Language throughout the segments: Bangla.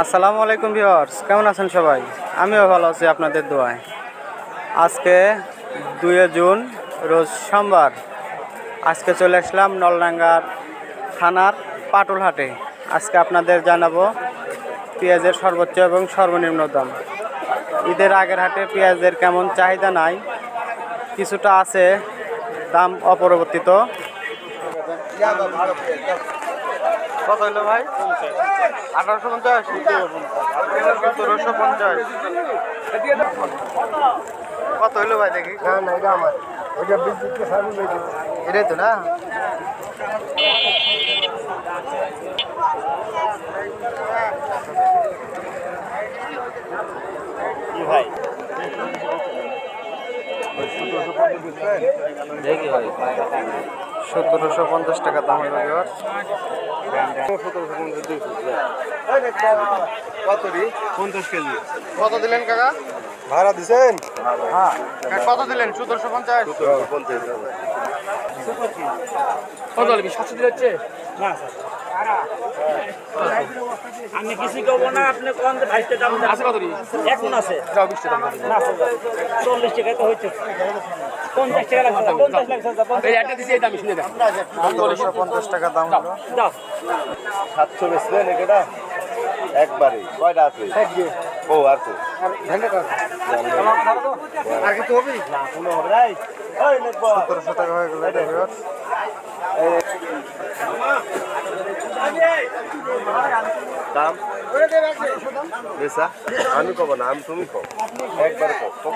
আসসালামু আলাইকুম ভিউয়ার্স, কেমন আছেন সবাই? আমিও ভালো আছি আপনাদের দোয়ায়। আজকে 2 জুন রোজ সোমবার। আজকে চলে আসলাম নলডাঙ্গার থানার পাটুলহাটে। আজকে আপনাদের জানাবো পেঁয়াজের সর্বোচ্চ এবং সর্বনিম্ন দাম। ঈদের আগের হাটে পেঁয়াজের কেমন চাহিদা নাই, কিছুটা আছে দাম অপরিবর্তিত। কত হলো ভাই? 1850, 1750। কত হলো ভাই দেখি? এটাই তো না? কি ভাই? দেখি ভাই 1750 টাকা দাম হলো। কত 50 কেজি। কত দিলেন কাকা? ভাড়া দিছেন? হ্যাঁ, কত দিলেন? 1750। কত লাগবে? 700 দিলে হচ্ছে না স্যার। আমি কিছু করবো না, আপনি কোন 22 টাকা দাম আছে? কত এখন আছে 20 টাকা না স্যার, 40 টাকা তো হচ্ছে। 50 টাকা লাগবে, 50 লাগবে স্যার। এই একটা দিছি, এটা আমি শুনে দাও। 1750 টাকা দাম হলো। দাও 700 বেচলেন এটা একবারে কয়টা আছে? ও আছে আগে তো হবে না কোনো হবে নাই। ওই নেবো 1700 টাকা হয়ে গেল এটা ভিউয়ার্স। দাম বেচা আমি কব না, আমি তুমি কব একবারে কব।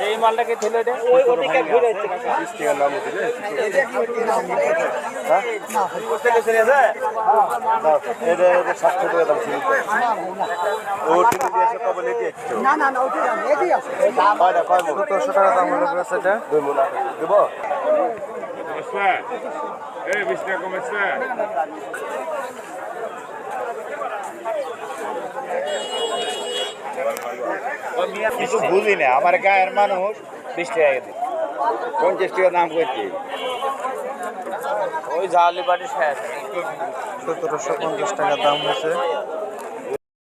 এই মালটাকে ঠেলে দে, ওই ওদিকে ঘুরে যাচ্ছে কাকা। 20 টাকা নাম দিলে এটা 700 টাকা দাম ছিল। ও ঠেলে দিয়েছে কবে লেগে না না না ওইটাই আছে, এটাই আছে। কয়টা কয় মন? 1700 টাকা দাম হলো এটা। 2 মন দেবো। কিছু বুঝি না, আমার গায়ের মানুষ 20 টাকা দিই, 50 টাকা দাম করছি। ওই জালি বাড়ি শেষ। 1750 টাকা দাম হয়েছে।